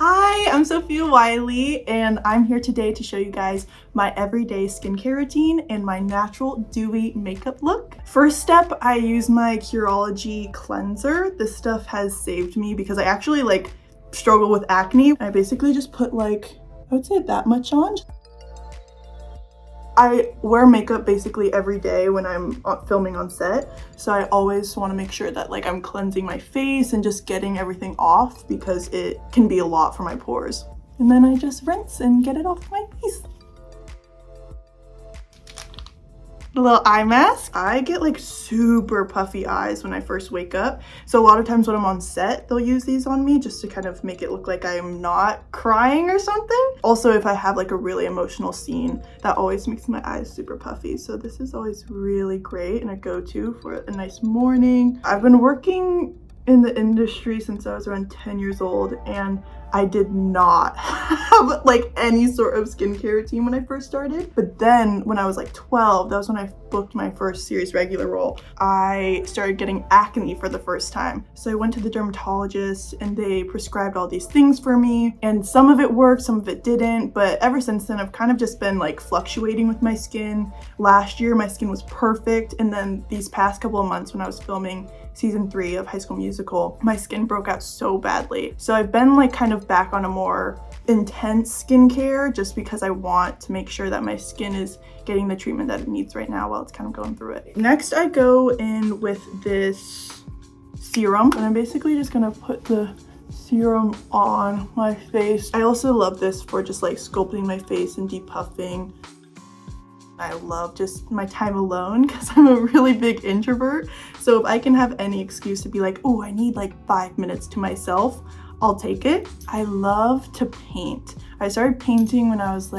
Hi, I'm Sofia Wylie, and I'm here today to show you guys my everyday skincare routine and my natural dewy makeup look. First step, I use my Curology cleanser. This stuff has saved me because I actually struggle with acne. I basically just put I would say that much on. I wear makeup basically every day when I'm filming on set, so I always want to make sure that I'm cleansing my face and just getting everything off because it can be a lot for my pores. And then I just rinse and get it off my face. The little eye mask. I get super puffy eyes when I first wake up. So a lot of times when I'm on set, they'll use these on me just to kind of make it look like I am not crying or something. Also, if I have a really emotional scene, that always makes my eyes super puffy. So this is always really great and a go-to for a nice morning. I've been working in the industry since I was around 10 years old, and I did not have any sort of skincare routine when I first started. But then when I was 12, that was when I booked my first series regular role. I started getting acne for the first time. So I went to the dermatologist and they prescribed all these things for me, and some of it worked, some of it didn't. But ever since then, I've kind of just been fluctuating with my skin. Last year, my skin was perfect. And then these past couple of months when I was filming season 3 of High School Musical, my skin broke out so badly. So I've been kind of back on a more intense skincare just because I want to make sure that my skin is getting the treatment that it needs right now while it's kind of going through it. Next, I go in with this serum, and I'm basically just gonna put the serum on my face. I also love this for just sculpting my face and depuffing. I love just my time alone because I'm a really big introvert. So if I can have any excuse to be oh, I need 5 minutes to myself, I'll take it. I love to paint. I started painting when I was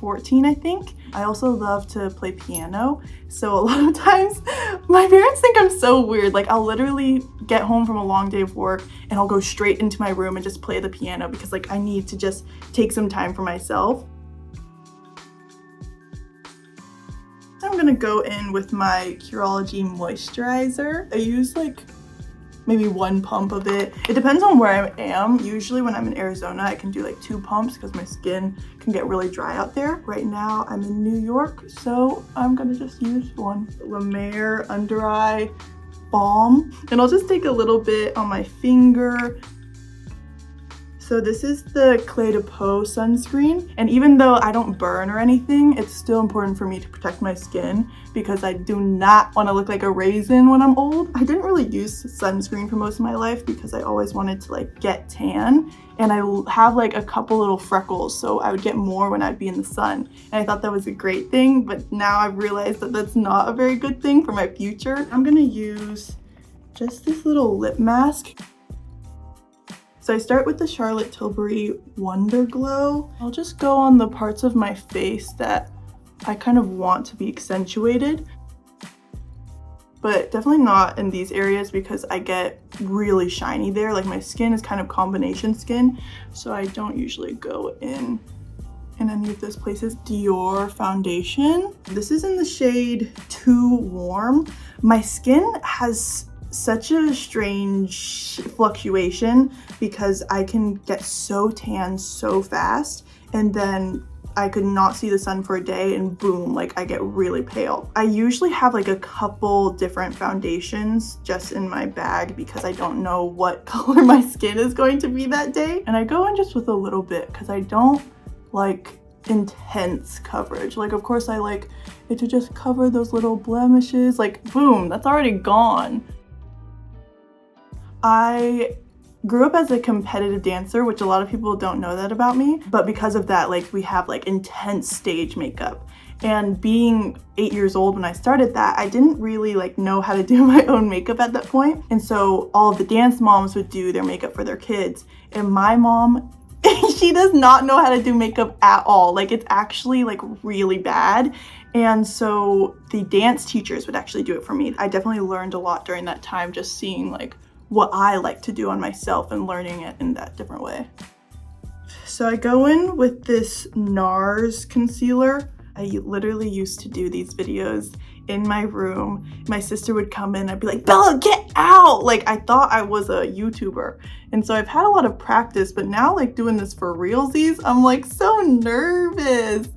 14, I think. I also love to play piano. So a lot of times my parents think I'm so weird. I'll literally get home from a long day of work and I'll go straight into my room and just play the piano because I need to just take some time for myself. I'm gonna go in with my Curology Moisturizer. I use maybe 1 pump of it. It depends on where I am. Usually when I'm in Arizona, I can do 2 pumps because my skin can get really dry out there. Right now I'm in New York, so I'm gonna just use 1. La Mer Under Eye Balm. And I'll just take a little bit on my finger. So this is the Clé de Peau sunscreen, and even though I don't burn or anything, it's still important for me to protect my skin because I do not want to look like a raisin when I'm old. I didn't really use sunscreen for most of my life because I always wanted to get tan, and I have a couple little freckles, so I would get more when I'd be in the sun, and I thought that was a great thing, but now I've realized that that's not a very good thing for my future. I'm gonna use just this little lip mask. So I start with the Charlotte Tilbury Wonder Glow. I'll just go on the parts of my face that I kind of want to be accentuated, but definitely not in these areas because I get really shiny there. My skin is kind of combination skin, so I don't usually go in any of those places. Dior foundation. This is in the shade Too Warm. My skin has such a strange fluctuation because I can get so tan so fast, and then I could not see the sun for a day and boom, I get really pale. I usually have a couple different foundations just in my bag because I don't know what color my skin is going to be that day. And I go in just with a little bit because I don't like intense coverage. Of course I like it to just cover those little blemishes. Boom, that's already gone. I grew up as a competitive dancer, which a lot of people don't know that about me, but because of that, we have intense stage makeup. And being 8 years old when I started that, I didn't really know how to do my own makeup at that point. And so all of the dance moms would do their makeup for their kids. And my mom, she does not know how to do makeup at all. It's actually really bad. And so the dance teachers would actually do it for me. I definitely learned a lot during that time, just seeing what I like to do on myself and learning it in that different way. So I go in with this NARS concealer. I literally used to do these videos in my room. My sister would come in, I'd be like, Bella, get out! Like, I thought I was a YouTuber. And so I've had a lot of practice, but now like doing this for realsies, I'm like so nervous.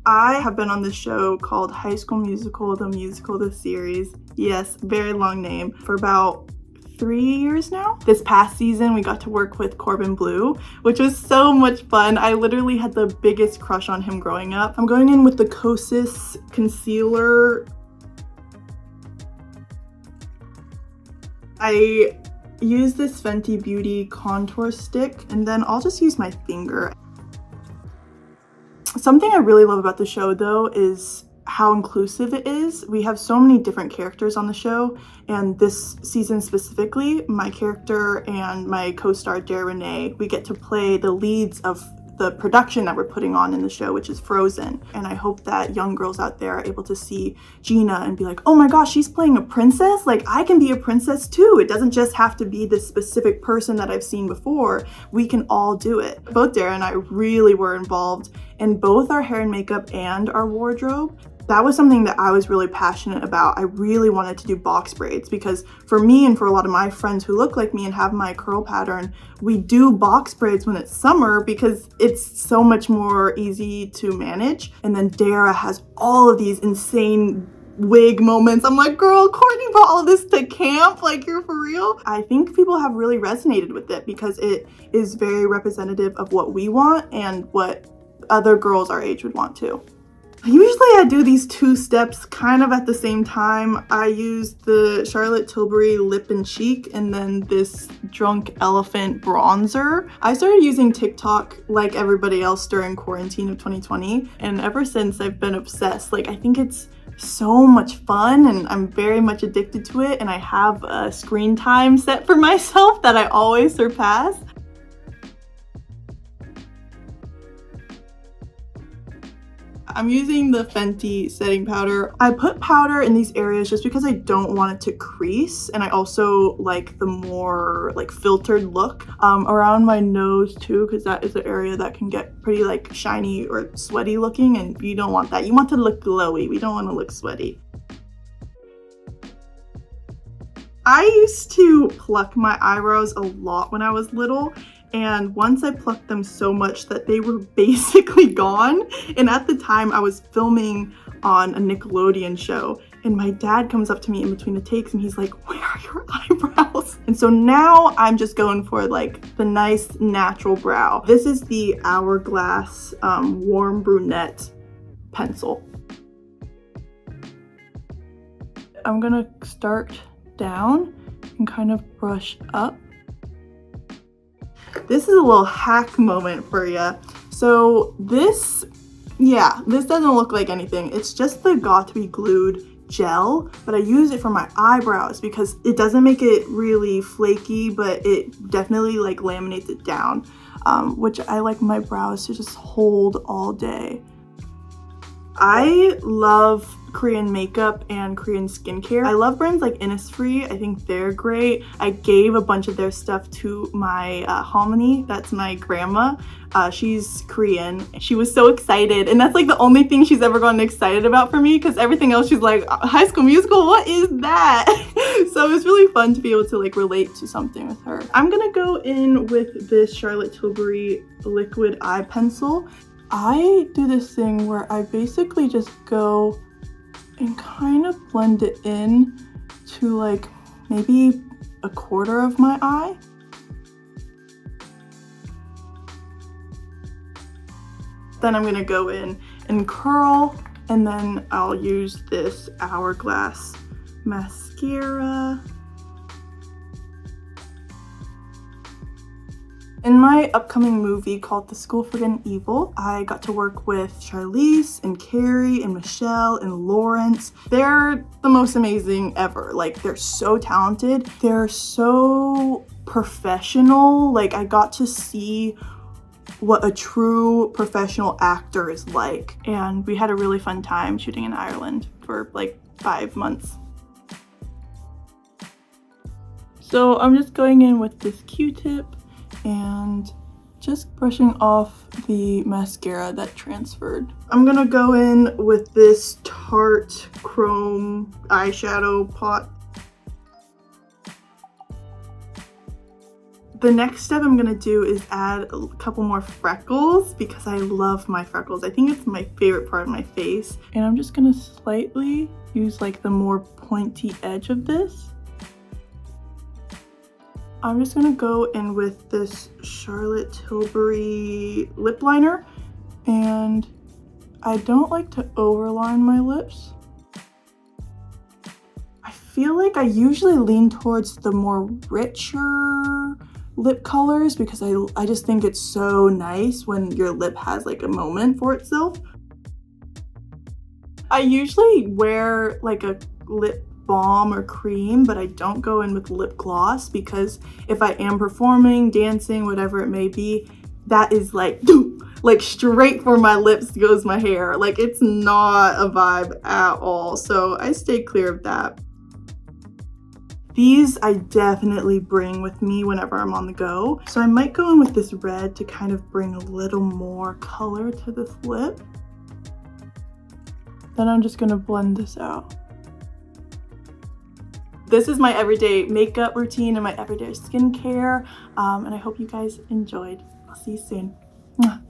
I have been on this show called High School Musical, the musical, the series. Yes, very long name, for about 3 years now. This past season, we got to work with Corbin Bleu, which was so much fun. I literally had the biggest crush on him growing up. I'm going in with the Kosas concealer. I use this Fenty Beauty contour stick, and then I'll just use my finger. Something I really love about the show though is how inclusive it is. We have so many different characters on the show, and this season specifically, my character and my co-star Dare Renee, we get to play the leads of the production that we're putting on in the show, which is Frozen. And I hope that young girls out there are able to see Gina and be like, oh my gosh, she's playing a princess? Like, I can be a princess too. It doesn't just have to be this specific person that I've seen before. We can all do it. Both Dara and I really were involved in both our hair and makeup and our wardrobe. That was something that I was really passionate about. I really wanted to do box braids because for me and for a lot of my friends who look like me and have my curl pattern, we do box braids when it's summer because it's so much more easy to manage. And then Dara has all of these insane wig moments. I'm like, girl, Courtney brought all of this to camp, like, you're for real? I think people have really resonated with it because it is very representative of what we want and what other girls our age would want too. Usually I do these two steps kind of at the same time. I use the Charlotte Tilbury Lip and Cheek and then this Drunk Elephant bronzer. I started using TikTok like everybody else during quarantine of 2020, and ever since I've been obsessed. Like, I think it's so much fun and I'm very much addicted to it, and I have a screen time set for myself that I always surpass. I'm using the Fenty setting powder. I put powder in these areas just because I don't want it to crease, and I also like the more like filtered look around my nose too, because that is an area that can get pretty like shiny or sweaty looking, and you don't want that. You want to look glowy. We don't want to look sweaty. I used to pluck my eyebrows a lot when I was little, and once I plucked them so much that they were basically gone. And at the time I was filming on a Nickelodeon show, and my dad comes up to me in between the takes and he's like, where are your eyebrows? And so now I'm just going for like the nice natural brow. This is the Hourglass Warm Brunette pencil. I'm gonna start down and kind of brush up. This is a little hack moment for you. So this doesn't look like anything. It's just the Got to Be Glued gel, but I use it for my eyebrows because it doesn't make it really flaky, but it definitely like laminates it down, which I like my brows to just hold all day. I love Korean makeup and Korean skincare. I love brands like Innisfree. I think they're great. I gave a bunch of their stuff to my hominy. That's my grandma. She's Korean. She was so excited, and that's like the only thing she's ever gotten excited about for me, because everything else she's like, High School Musical, what is that? So it was really fun to be able to like relate to something with her. I'm gonna go in with this Charlotte Tilbury liquid eye pencil. I do this thing where I basically just go and kind of blend it in to like maybe a quarter of my eye. Then I'm gonna go in and curl, and then I'll use this Hourglass mascara. In my upcoming movie called The School for Good and Evil, I got to work with Charlize and Carrie and Michelle and Lawrence. They're the most amazing ever. Like, they're so talented. They're so professional. Like, I got to see what a true professional actor is like. And we had a really fun time shooting in Ireland for like 5 months. So I'm just going in with this Q-tip and Just brushing off the mascara that transferred. I'm gonna go in with this Tarte Chrome eyeshadow pot. The next step I'm gonna do is add a couple more freckles because I love my freckles. I think it's my favorite part of my face. And I'm just gonna slightly use like the more pointy edge of this. I'm just gonna go in with this Charlotte Tilbury lip liner, and I don't like to overline my lips. I feel like I usually lean towards the more richer lip colors because I just think it's so nice when your lip has like a moment for itself. I usually wear like a lip balm or cream, but I don't go in with lip gloss because if I am performing, dancing, whatever it may be, that is like straight for my lips goes my hair. Like, it's not a vibe at all, so I stay clear of that. These I definitely bring with me whenever I'm on the go, so I might go in with this red to kind of bring a little more color to this lip. Then I'm just gonna blend this out. This is my everyday makeup routine and my everyday skincare, and I hope you guys enjoyed. I'll see you soon. Mwah.